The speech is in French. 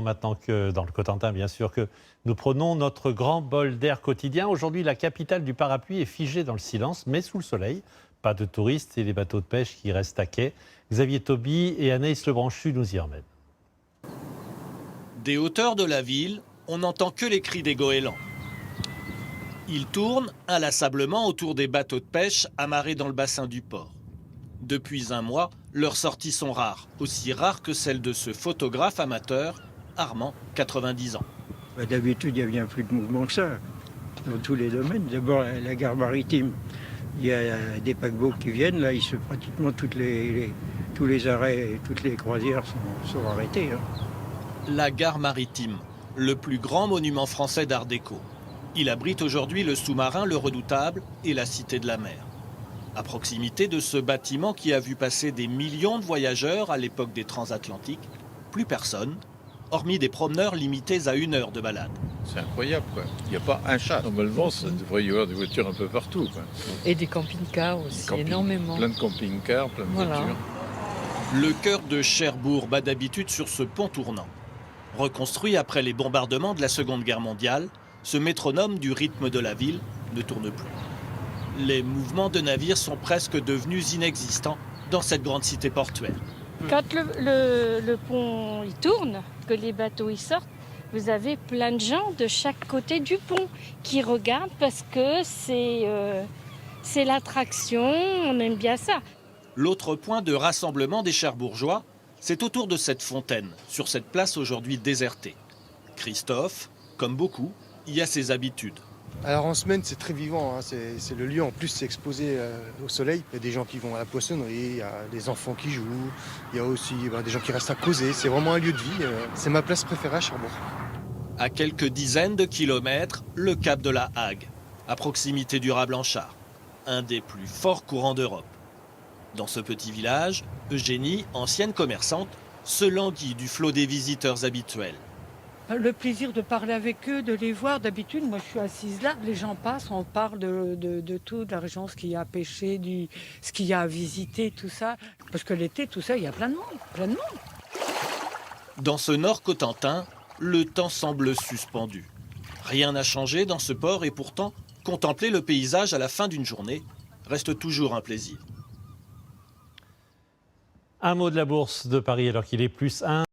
Maintenant que dans le Cotentin, bien sûr, que nous prenons notre grand bol d'air quotidien. Aujourd'hui, la capitale du parapluie est figée dans le silence, mais sous le soleil. Pas de touristes et les bateaux de pêche qui restent à quai. Xavier Tauby et Anaïs Lebranchu nous y emmènent. Des hauteurs de la ville, on n'entend que les cris des goélands. Ils tournent inlassablement autour des bateaux de pêche amarrés dans le bassin du port. Depuis un mois, leurs sorties sont rares, aussi rares que celles de ce photographe amateur, Armand, 90 ans. D'habitude, il y a bien plus de mouvement que ça, dans tous les domaines. D'abord, la gare maritime, il y a des paquebots qui viennent, là, pratiquement tous les arrêts et toutes les croisières sont arrêtés. La gare maritime, le plus grand monument français d'art déco. Il abrite aujourd'hui le sous-marin Le Redoutable et la Cité de la Mer. À proximité de ce bâtiment qui a vu passer des millions de voyageurs à l'époque des transatlantiques, plus personne, hormis des promeneurs limités à 1 heure de balade. C'est incroyable, quoi. Il n'y a pas un chat. Normalement, il devrait y avoir des voitures un peu partout, quoi. Et des camping-cars aussi, énormément. Plein de camping-cars, plein de voitures. Le cœur de Cherbourg bat d'habitude sur ce pont tournant. Reconstruit après les bombardements de la Seconde Guerre mondiale, ce métronome du rythme de la ville ne tourne plus. Les mouvements de navires sont presque devenus inexistants dans cette grande cité portuaire. Quand le pont il tourne, que les bateaux y sortent, vous avez plein de gens de chaque côté du pont qui regardent parce que c'est l'attraction, on aime bien ça. L'autre point de rassemblement des Cherbourgeois, c'est autour de cette fontaine, sur cette place aujourd'hui désertée. Christophe, comme beaucoup, y a ses habitudes. Alors en semaine, c'est très vivant, hein. C'est le lieu, en plus c'est exposé au soleil. Il y a des gens qui vont à la poissonnerie, il y a des enfants qui jouent, il y a aussi des gens qui restent à causer. C'est vraiment un lieu de vie, c'est ma place préférée à Cherbourg. À quelques dizaines de kilomètres, le cap de la Hague, à proximité du Rat-Blanchard, un des plus forts courants d'Europe. Dans ce petit village, Eugénie, ancienne commerçante, se languit du flot des visiteurs habituels. Le plaisir de parler avec eux, de les voir. D'habitude, moi, je suis assise là. Les gens passent, on parle de tout, de la région, ce qu'il y a à pêcher, ce qu'il y a à visiter, tout ça. Parce que l'été, tout ça, il y a plein de monde, plein de monde. Dans ce nord Cotentin, le temps semble suspendu. Rien n'a changé dans ce port et pourtant, contempler le paysage à la fin d'une journée reste toujours un plaisir. Un mot de la bourse de Paris alors qu'il est +1.